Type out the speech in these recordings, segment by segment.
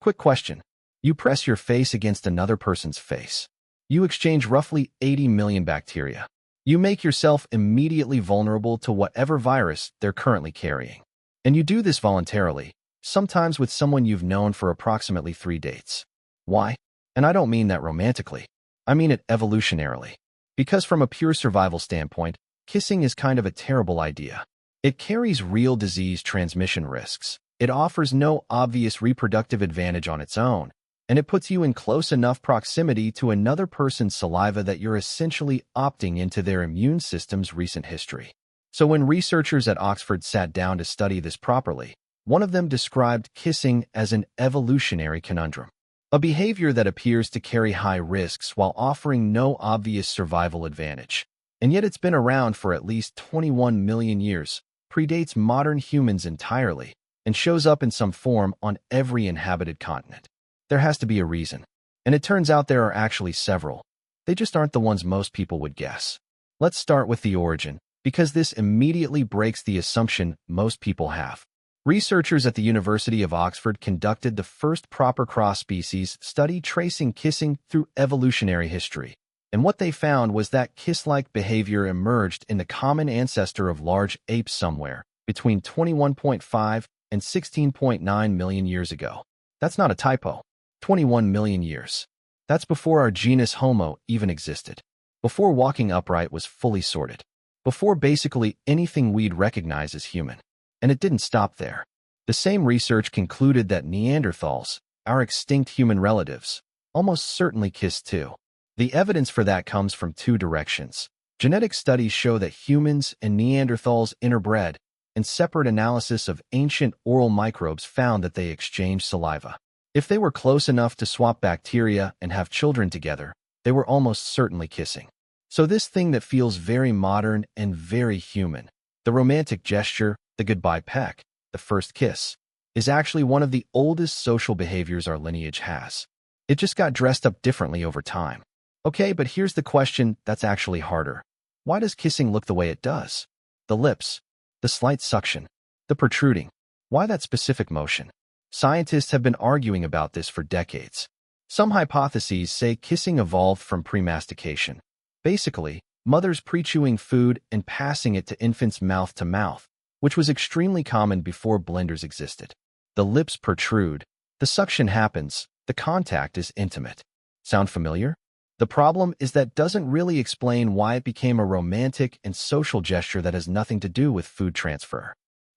Quick question. You press your face against another person's face. You exchange roughly 80 million bacteria. You make yourself immediately vulnerable to whatever virus they're currently carrying. And you do this voluntarily, sometimes with someone you've known for approximately 3 dates. Why? And I don't mean that romantically. I mean it evolutionarily. Because from a pure survival standpoint, kissing is kind of a terrible idea. It carries real disease transmission risks. It offers no obvious reproductive advantage on its own, and it puts you in close enough proximity to another person's saliva that you're essentially opting into their immune system's recent history. So when researchers at Oxford sat down to study this properly, one of them described kissing as an evolutionary conundrum, a behavior that appears to carry high risks while offering no obvious survival advantage. And yet it's been around for at least 21 million years, predates modern humans entirely, and shows up in some form on every inhabited continent. There has to be a reason. And it turns out there are actually several. They just aren't the ones most people would guess. Let's start with the origin, because this immediately breaks the assumption most people have. Researchers at the University of Oxford conducted the first proper cross-species study tracing kissing through evolutionary history. And what they found was that kiss-like behavior emerged in the common ancestor of large apes somewhere between 21.5 and 16.9 million years ago. That's not a typo. 21 million years. That's before our genus Homo even existed. Before walking upright was fully sorted. Before basically anything we'd recognize as human. And it didn't stop there. The same research concluded that Neanderthals, our extinct human relatives, almost certainly kissed too. The evidence for that comes from 2 directions. Genetic studies show that humans and Neanderthals interbred, and separate analysis of ancient oral microbes found that they exchanged saliva. If they were close enough to swap bacteria and have children together, they were almost certainly kissing. So this thing that feels very modern and very human, the romantic gesture, the goodbye peck, the first kiss, is actually one of the oldest social behaviors our lineage has. It just got dressed up differently over time. Okay, but here's the question that's actually harder. Why does kissing look the way it does? The lips, the slight suction, the protruding. Why that specific motion? Scientists have been arguing about this for decades. Some hypotheses say kissing evolved from premastication. Basically, mothers pre-chewing food and passing it to infants mouth to mouth, which was extremely common before blenders existed. The lips protrude, the suction happens, the contact is intimate. Sound familiar? The problem is that doesn't really explain why it became a romantic and social gesture that has nothing to do with food transfer.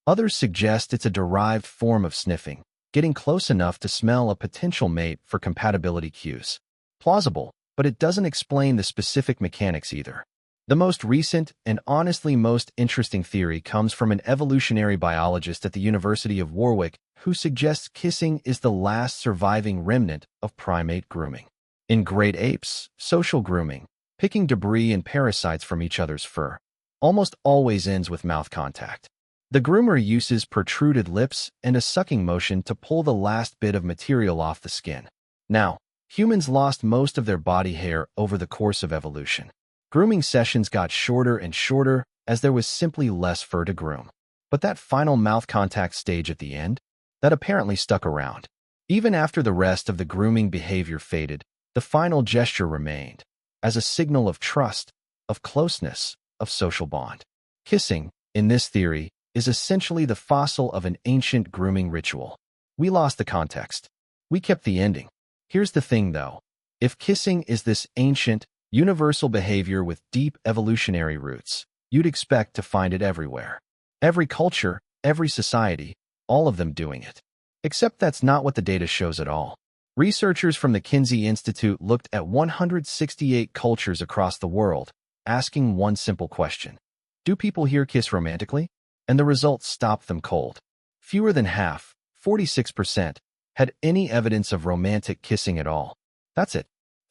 Others suggest it's a derived form of sniffing, getting close enough to smell a potential mate for compatibility cues. Plausible, but it doesn't explain the specific mechanics either. The most recent and honestly most interesting theory comes from an evolutionary biologist at the University of Warwick who suggests kissing is the last surviving remnant of primate grooming. In great apes, social grooming, picking debris and parasites from each other's fur, almost always ends with mouth contact. The groomer uses protruded lips and a sucking motion to pull the last bit of material off the skin. Now, humans lost most of their body hair over the course of evolution. Grooming sessions got shorter and shorter as there was simply less fur to groom. But that final mouth contact stage at the end, that apparently stuck around. Even after the rest of the grooming behavior faded, the final gesture remained, as a signal of trust, of closeness, of social bond. Kissing, in this theory, is essentially the fossil of an ancient grooming ritual. We lost the context. We kept the ending. Here's the thing, though. If kissing is this ancient, universal behavior with deep evolutionary roots, you'd expect to find it everywhere. Every culture, every society, all of them doing it. Except that's not what the data shows at all. Researchers from the Kinsey Institute looked at 168 cultures across the world, asking one simple question. Do people here kiss romantically? And the results stopped them cold. Fewer than half, 46%, had any evidence of romantic kissing at all. That's it.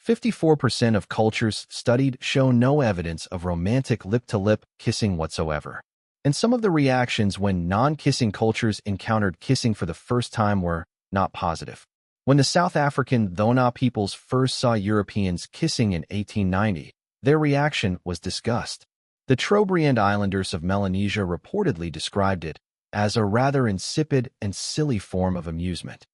54% of cultures studied show no evidence of romantic lip-to-lip kissing whatsoever. And some of the reactions when non-kissing cultures encountered kissing for the first time were not positive. When the South African Dhona peoples first saw Europeans kissing in 1890, their reaction was disgust. The Trobriand Islanders of Melanesia reportedly described it as a rather insipid and silly form of amusement.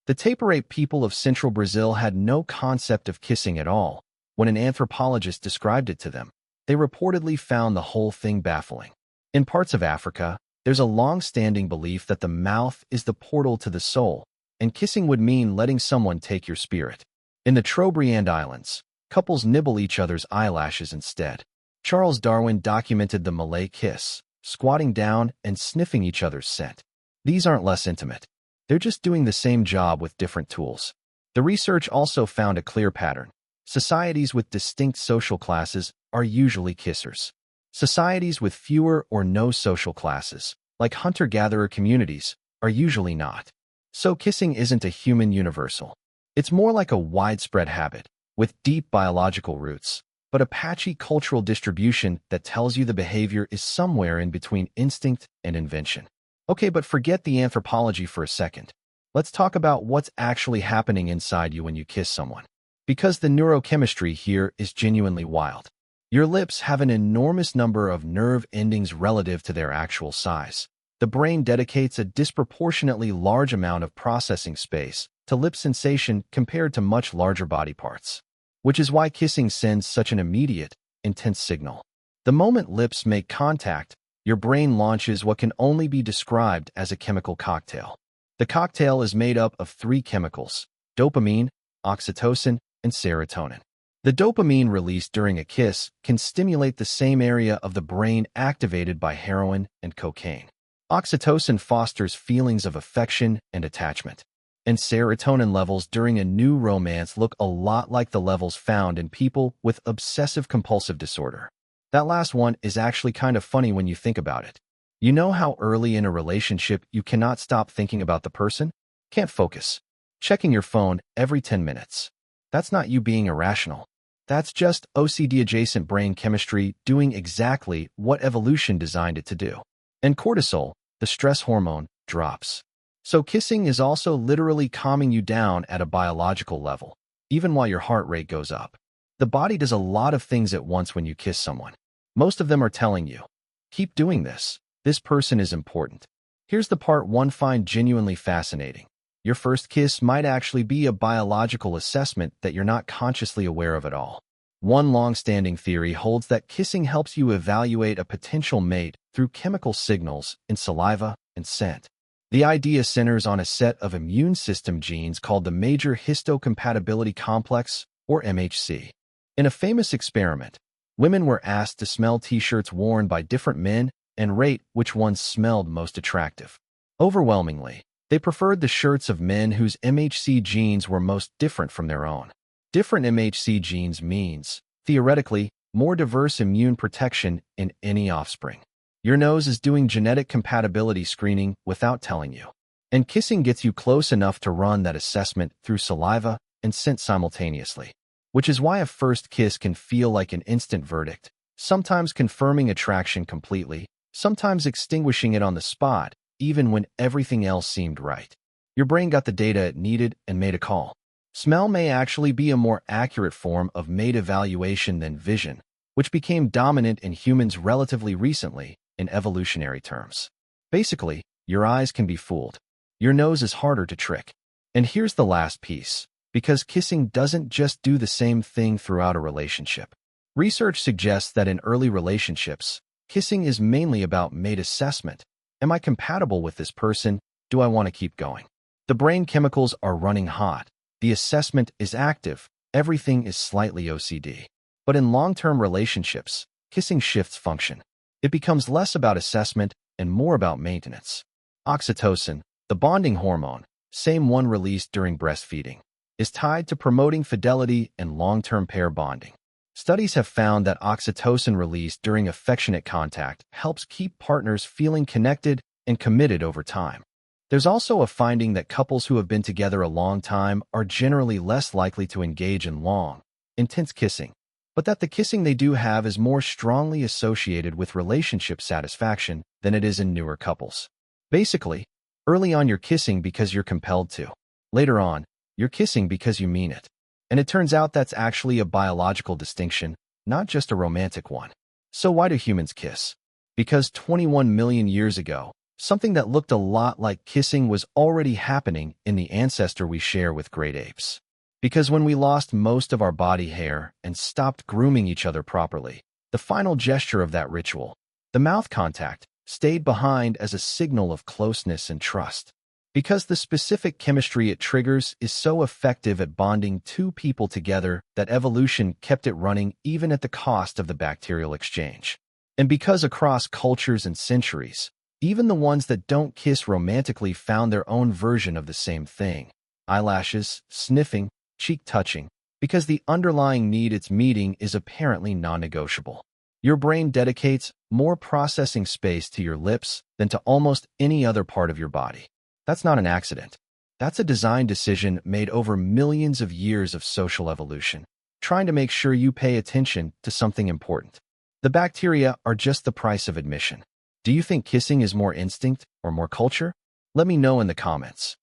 The Tapirate people of central Brazil had no concept of kissing at all. When an anthropologist described it to them, they reportedly found the whole thing baffling. In parts of Africa, there's a long-standing belief that the mouth is the portal to the soul, and kissing would mean letting someone take your spirit. In the Trobriand Islands, couples nibble each other's eyelashes instead. Charles Darwin documented the Malay kiss, squatting down and sniffing each other's scent. These aren't less intimate. They're just doing the same job with different tools. The research also found a clear pattern. Societies with distinct social classes are usually kissers. Societies with fewer or no social classes, like hunter-gatherer communities, are usually not. So kissing isn't a human universal. It's more like a widespread habit, with deep biological roots, but a patchy cultural distribution that tells you the behavior is somewhere in between instinct and invention. Okay, but forget the anthropology for a second. Let's talk about what's actually happening inside you when you kiss someone. Because the neurochemistry here is genuinely wild. Your lips have an enormous number of nerve endings relative to their actual size. The brain dedicates a disproportionately large amount of processing space to lip sensation compared to much larger body parts, which is why kissing sends such an immediate, intense signal. The moment lips make contact, your brain launches what can only be described as a chemical cocktail. The cocktail is made up of 3 chemicals: dopamine, oxytocin, and serotonin. The dopamine released during a kiss can stimulate the same area of the brain activated by heroin and cocaine. Oxytocin fosters feelings of affection and attachment. And serotonin levels during a new romance look a lot like the levels found in people with obsessive-compulsive disorder. That last one is actually kind of funny when you think about it. You know how early in a relationship you cannot stop thinking about the person? Can't focus. Checking your phone every 10 minutes. That's not you being irrational. That's just OCD-adjacent brain chemistry doing exactly what evolution designed it to do. And cortisol, the stress hormone, drops. So kissing is also literally calming you down at a biological level, even while your heart rate goes up. The body does a lot of things at once when you kiss someone. Most of them are telling you, keep doing this. This person is important. Here's the part one find genuinely fascinating. Your first kiss might actually be a biological assessment that you're not consciously aware of at all. One long-standing theory holds that kissing helps you evaluate a potential mate through chemical signals in saliva and scent. The idea centers on a set of immune system genes called the Major Histocompatibility Complex, or MHC. In a famous experiment, women were asked to smell t-shirts worn by different men and rate which ones smelled most attractive. Overwhelmingly, they preferred the shirts of men whose MHC genes were most different from their own. Different MHC genes means, theoretically, more diverse immune protection in any offspring. Your nose is doing genetic compatibility screening without telling you. And kissing gets you close enough to run that assessment through saliva and scent simultaneously. Which is why a first kiss can feel like an instant verdict, sometimes confirming attraction completely, sometimes extinguishing it on the spot, even when everything else seemed right. Your brain got the data it needed and made a call. Smell may actually be a more accurate form of mate evaluation than vision, which became dominant in humans relatively recently in evolutionary terms. Basically, your eyes can be fooled. Your nose is harder to trick. And here's the last piece, because kissing doesn't just do the same thing throughout a relationship. Research suggests that in early relationships, kissing is mainly about mate assessment. Am I compatible with this person? Do I want to keep going? The brain chemicals are running hot. The assessment is active. Everything is slightly OCD. But in long-term relationships, kissing shifts function. It becomes less about assessment and more about maintenance. Oxytocin, the bonding hormone, same one released during breastfeeding, is tied to promoting fidelity and long-term pair bonding. Studies have found that oxytocin released during affectionate contact helps keep partners feeling connected and committed over time. There's also a finding that couples who have been together a long time are generally less likely to engage in long, intense kissing, but that the kissing they do have is more strongly associated with relationship satisfaction than it is in newer couples. Basically, early on you're kissing because you're compelled to. Later on, you're kissing because you mean it. And it turns out that's actually a biological distinction, not just a romantic one. So why do humans kiss? Because 21 million years ago, Something that looked a lot like kissing was already happening in the ancestor we share with great apes. Because when we lost most of our body hair and stopped grooming each other properly, the final gesture of that ritual, the mouth contact, stayed behind as a signal of closeness and trust. Because the specific chemistry it triggers is so effective at bonding two people together that evolution kept it running even at the cost of the bacterial exchange. And because across cultures and centuries, even the ones that don't kiss romantically found their own version of the same thing. Eyelashes, sniffing, cheek touching, because the underlying need it's meeting is apparently non-negotiable. Your brain dedicates more processing space to your lips than to almost any other part of your body. That's not an accident. That's a design decision made over millions of years of social evolution, trying to make sure you pay attention to something important. The bacteria are just the price of admission. Do you think kissing is more instinct or more culture? Let me know in the comments.